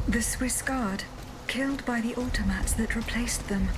The Swiss Guard, killed by the automats that replaced them.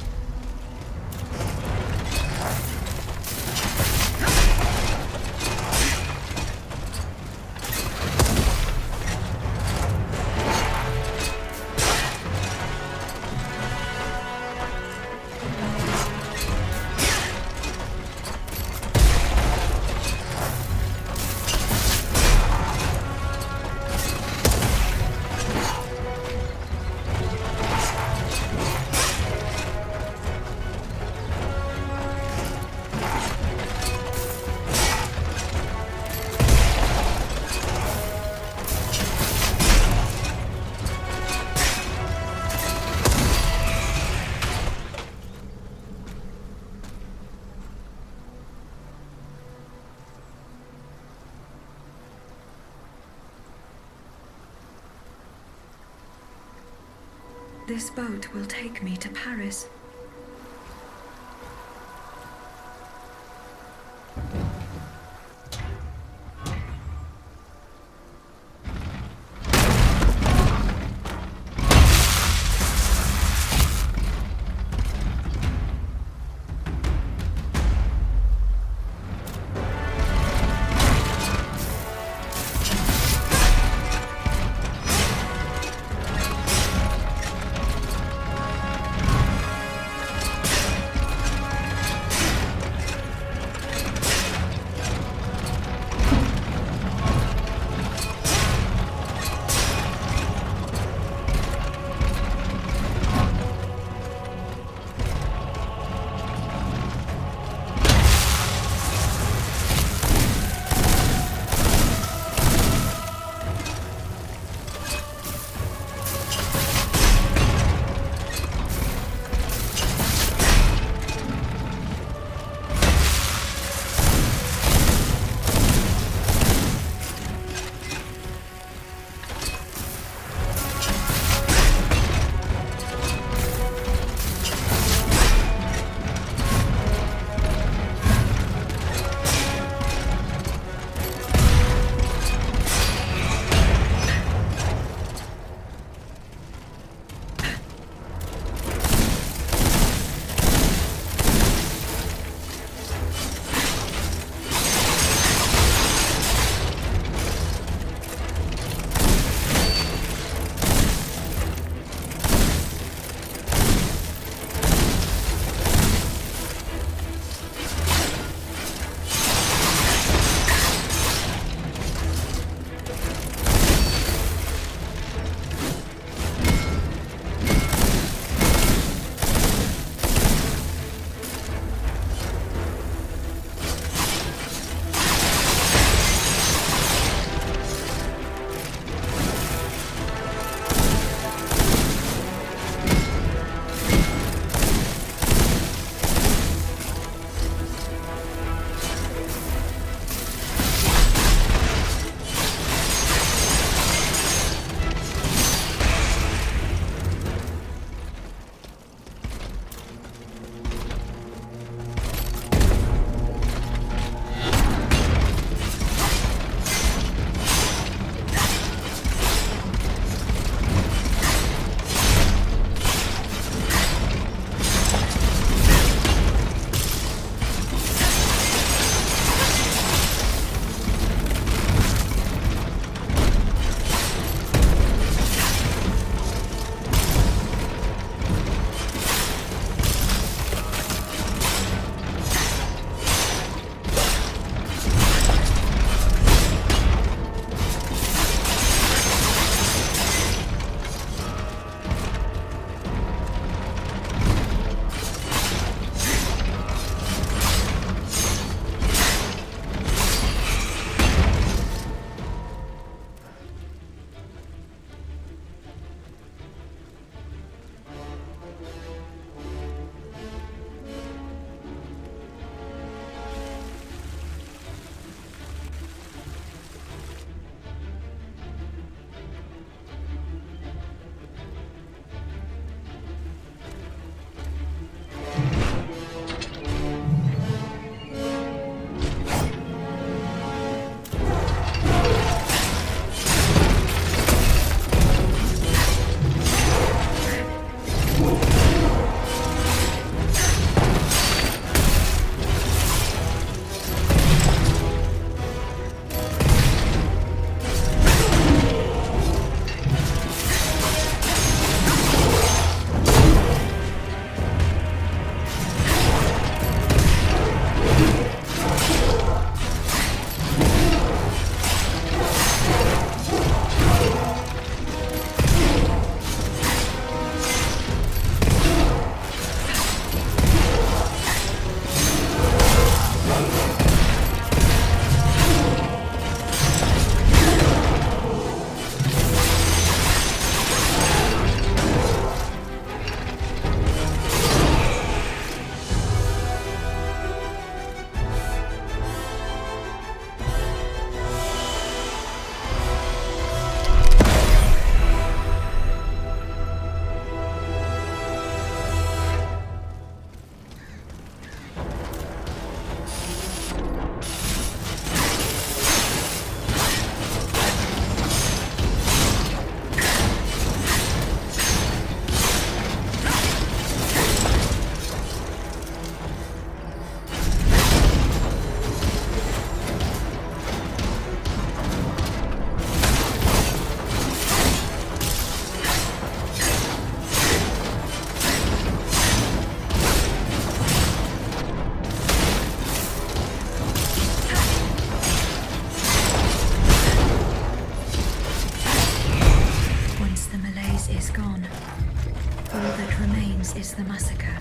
This boat will take me to Paris. Calais is gone. All that remains is the massacre.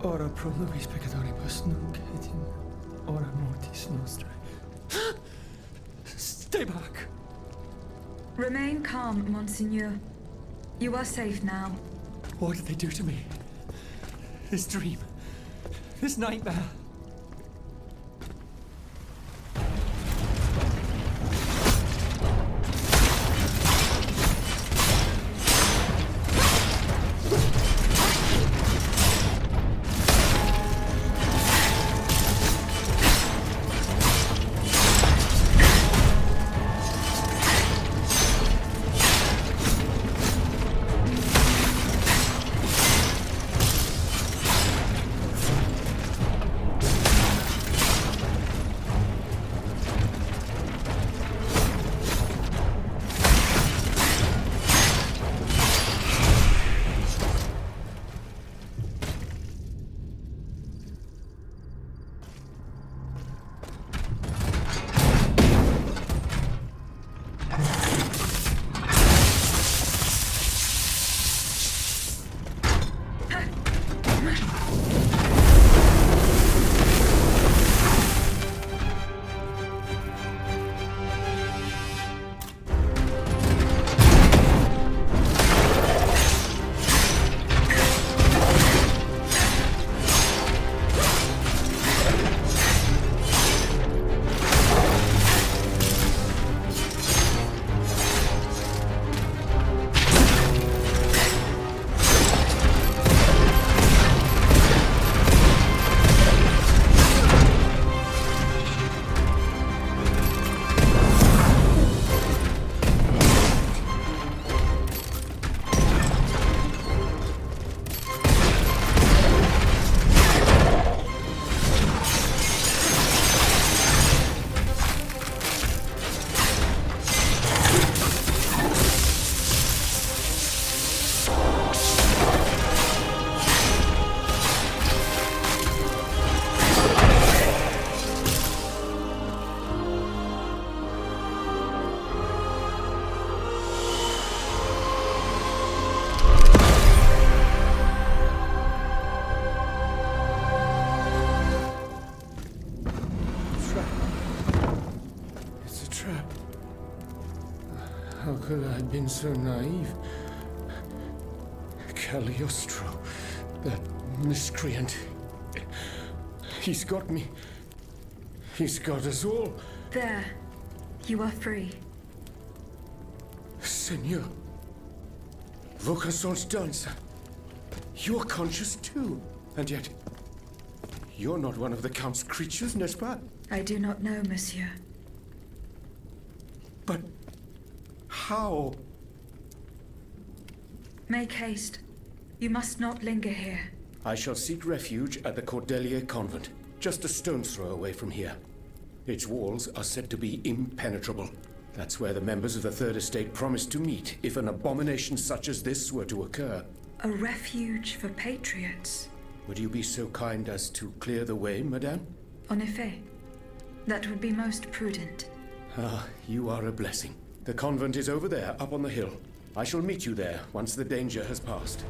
Ora pro nobis peccatoribus nunc et in hora mortis nostrae. Stay back! Remain calm, Monseigneur. You are safe now. What did they do to me? This dream. This nightmare. How could I have been so naive? Cagliostro, that miscreant. He's got me. He's got us all. There. You are free. Senor. Vocations dancer. You're conscious too. And yet, you're not one of the Count's creatures, n'est-ce pas? I do not know, monsieur. But how? Make haste. You must not linger here. I shall seek refuge at the Cordelia convent, just a stone's throw away from here. Its walls are said to be impenetrable. That's where the members of the Third Estate promised to meet if an abomination such as this were to occur. A refuge for patriots. Would you be so kind as to clear the way, madame? En effet. That would be most prudent. Ah, you are a blessing. The convent is over there, up on the hill. I shall meet you there once the danger has passed.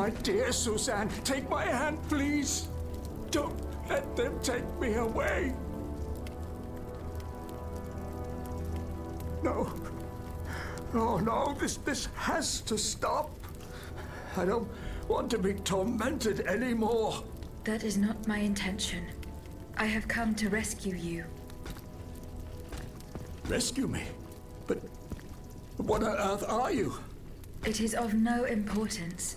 My dear Suzanne, take my hand, please. Don't let them take me away. No. Oh, no, this has to stop. I don't want to be tormented anymore. That is not my intention. I have come to rescue you. Rescue me? But what on earth are you? It is of no importance.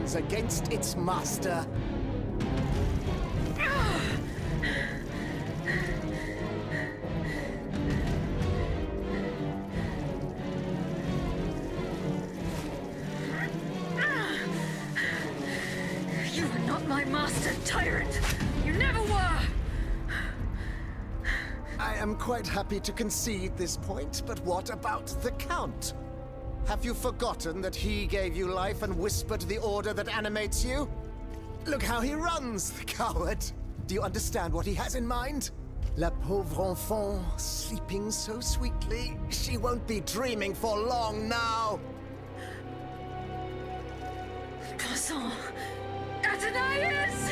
weapons against its master. You are not my master, tyrant! You never were! I am quite happy to concede this point, but what about the Count? Have you forgotten that he gave you life and whispered the order that animates you? Look how he runs, the coward! Do you understand what he has in mind? La pauvre enfant, sleeping so sweetly, she won't be dreaming for long now! Passons! Athenais!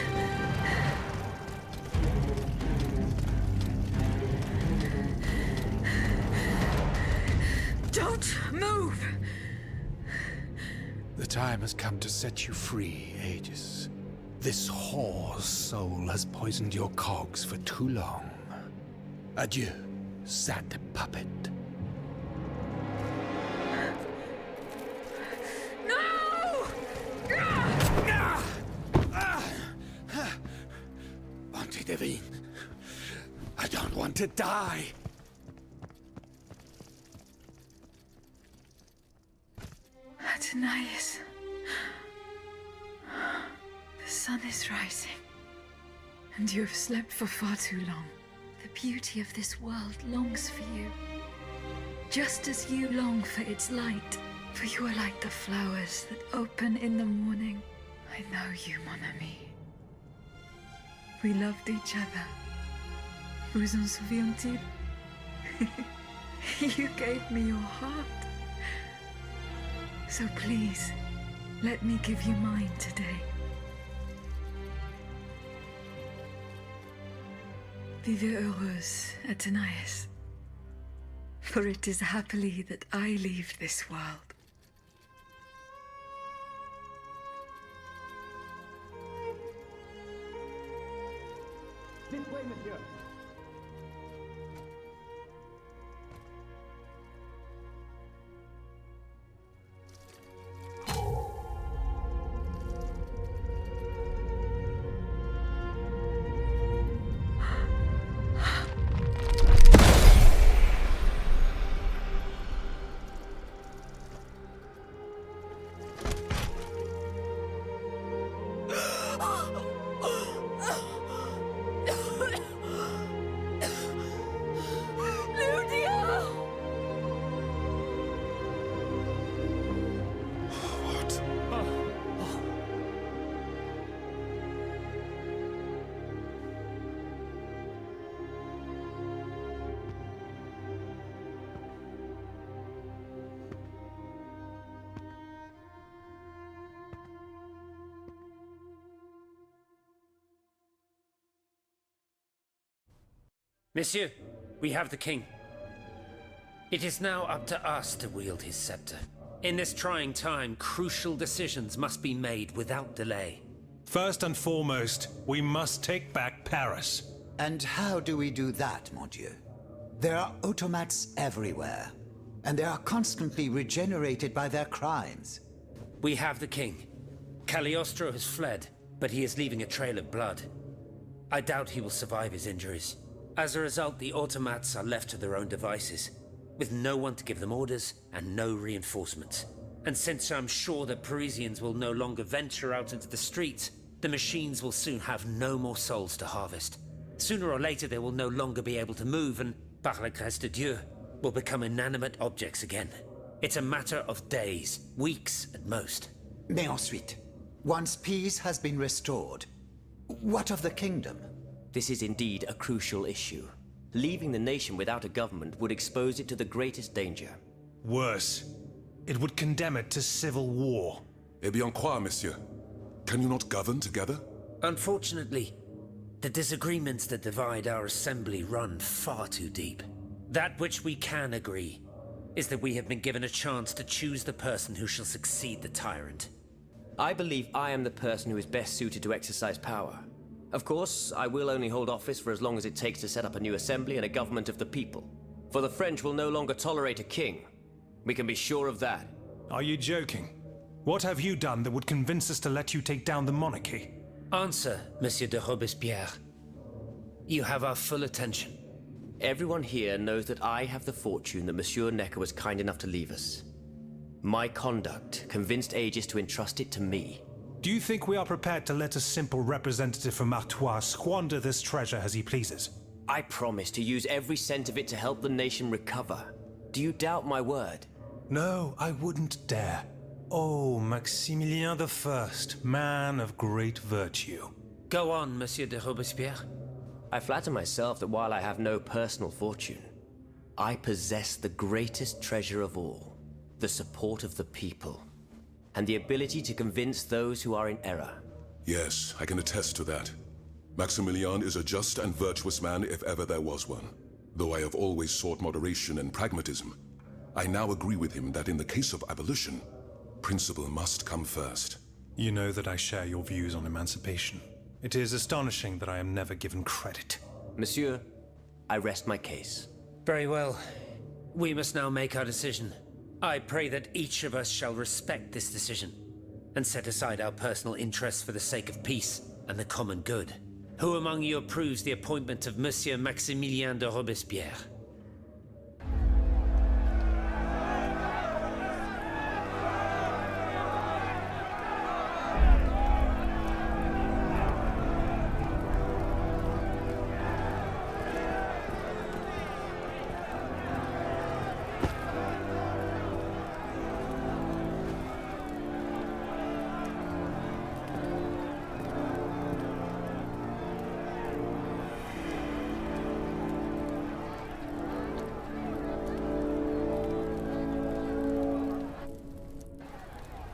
Don't move! The time has come to set you free, Aegis. This whore's soul has poisoned your cogs for too long. Adieu, sad puppet. No! Bonté divine, I don't want to die. Athenais. The sun is rising, and you have slept for far too long. The beauty of this world longs for you, just as you long for its light, for you are like the flowers that open in the morning. I know you, mon ami. We loved each other. Vous en souvient-il? You gave me your heart. So please, let me give you mine today. Vivez heureuse, Athenais. For it is happily that I leave this world. This way, monsieur. Monsieur, we have the king. It is now up to us to wield his scepter. In this trying time, crucial decisions must be made without delay. First and foremost, we must take back Paris. And how do we do that, mon Dieu? There are automats everywhere, and they are constantly regenerated by their crimes. We have the king. Cagliostro has fled, but he is leaving a trail of blood. I doubt he will survive his injuries. As a result, the automats are left to their own devices, with no one to give them orders and no reinforcements. And since I'm sure that Parisians will no longer venture out into the streets, the machines will soon have no more souls to harvest. Sooner or later they will no longer be able to move and, par la grâce de Dieu, will become inanimate objects again. It's a matter of days, weeks at most. Mais ensuite, once peace has been restored, what of the kingdom? This is indeed a crucial issue. Leaving the nation without a government would expose it to the greatest danger. Worse, it would condemn it to civil war. Eh bien quoi, monsieur? Can you not govern together? Unfortunately, the disagreements that divide our assembly run far too deep. That which we can agree is that we have been given a chance to choose the person who shall succeed the tyrant. I believe I am the person who is best suited to exercise power. Of course, I will only hold office for as long as it takes to set up a new assembly and a government of the people. For the French will no longer tolerate a king. We can be sure of that. Are you joking? What have you done that would convince us to let you take down the monarchy? Answer, Monsieur de Robespierre. You have our full attention. Everyone here knows that I have the fortune that Monsieur Necker was kind enough to leave us. My conduct convinced Aegis to entrust it to me. Do you think we are prepared to let a simple representative from Artois squander this treasure as he pleases? I promise to use every cent of it to help the nation recover. Do you doubt my word? No, I wouldn't dare. Oh, Maximilien I, man of great virtue. Go on, Monsieur de Robespierre. I flatter myself that while I have no personal fortune, I possess the greatest treasure of all, the support of the people, and the ability to convince those who are in error. Yes, I can attest to that. Maximilian is a just and virtuous man if ever there was one. Though I have always sought moderation and pragmatism, I now agree with him that in the case of abolition, principle must come first. You know that I share your views on emancipation. It is astonishing that I am never given credit. Monsieur, I rest my case. Very well. We must now make our decision. I pray that each of us shall respect this decision, and set aside our personal interests for the sake of peace and the common good. Who among you approves the appointment of Monsieur Maximilien de Robespierre?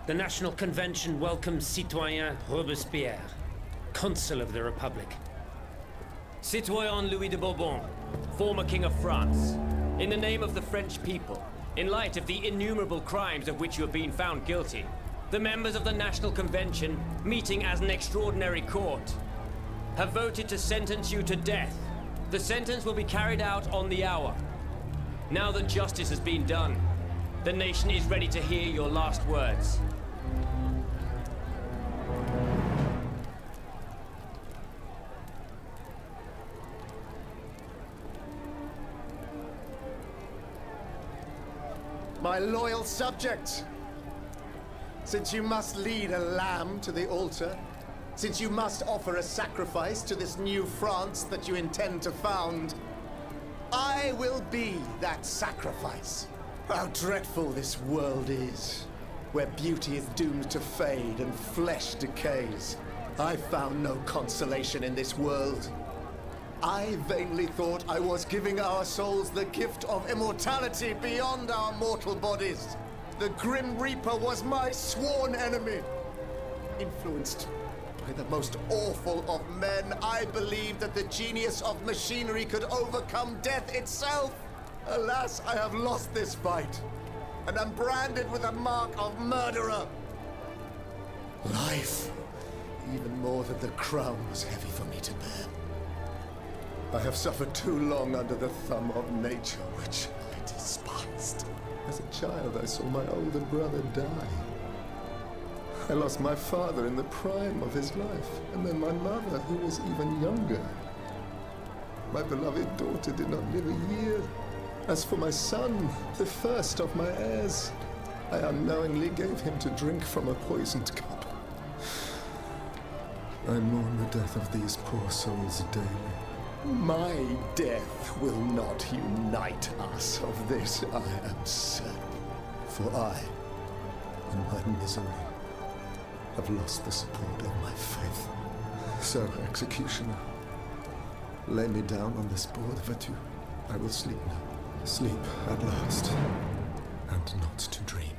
The National Convention welcomes Citoyen Robespierre, Consul of the Republic. Citoyen Louis de Bourbon, former King of France, in the name of the French people, in light of the innumerable crimes of which you have been found guilty, the members of the National Convention, meeting as an extraordinary court, have voted to sentence you to death. The sentence will be carried out on the hour. Now that justice has been done, the nation is ready to hear your last words. My loyal subjects, since you must lead a lamb to the altar, since you must offer a sacrifice to this new France that you intend to found, I will be that sacrifice. How dreadful this world is, where beauty is doomed to fade and flesh decays. I found no consolation in this world. I vainly thought I was giving our souls the gift of immortality beyond our mortal bodies. The Grim Reaper was my sworn enemy. Influenced by the most awful of men, I believed that the genius of machinery could overcome death itself. Alas, I have lost this fight, and am branded with the mark of murderer. Life, even more than the crown, was heavy for me to bear. I have suffered too long under the thumb of nature, which I despised. As a child, I saw my older brother die. I lost my father in the prime of his life, and then my mother, who was even younger. My beloved daughter did not live a year. As for my son, the first of my heirs, I unknowingly gave him to drink from a poisoned cup. I mourn the death of these poor souls daily. My death will not unite us, of this I am certain. For I, in my misery, have lost the support of my faith. So, Executioner, lay me down on this board, Vertu. I will sleep now. Sleep at last, and not to dream.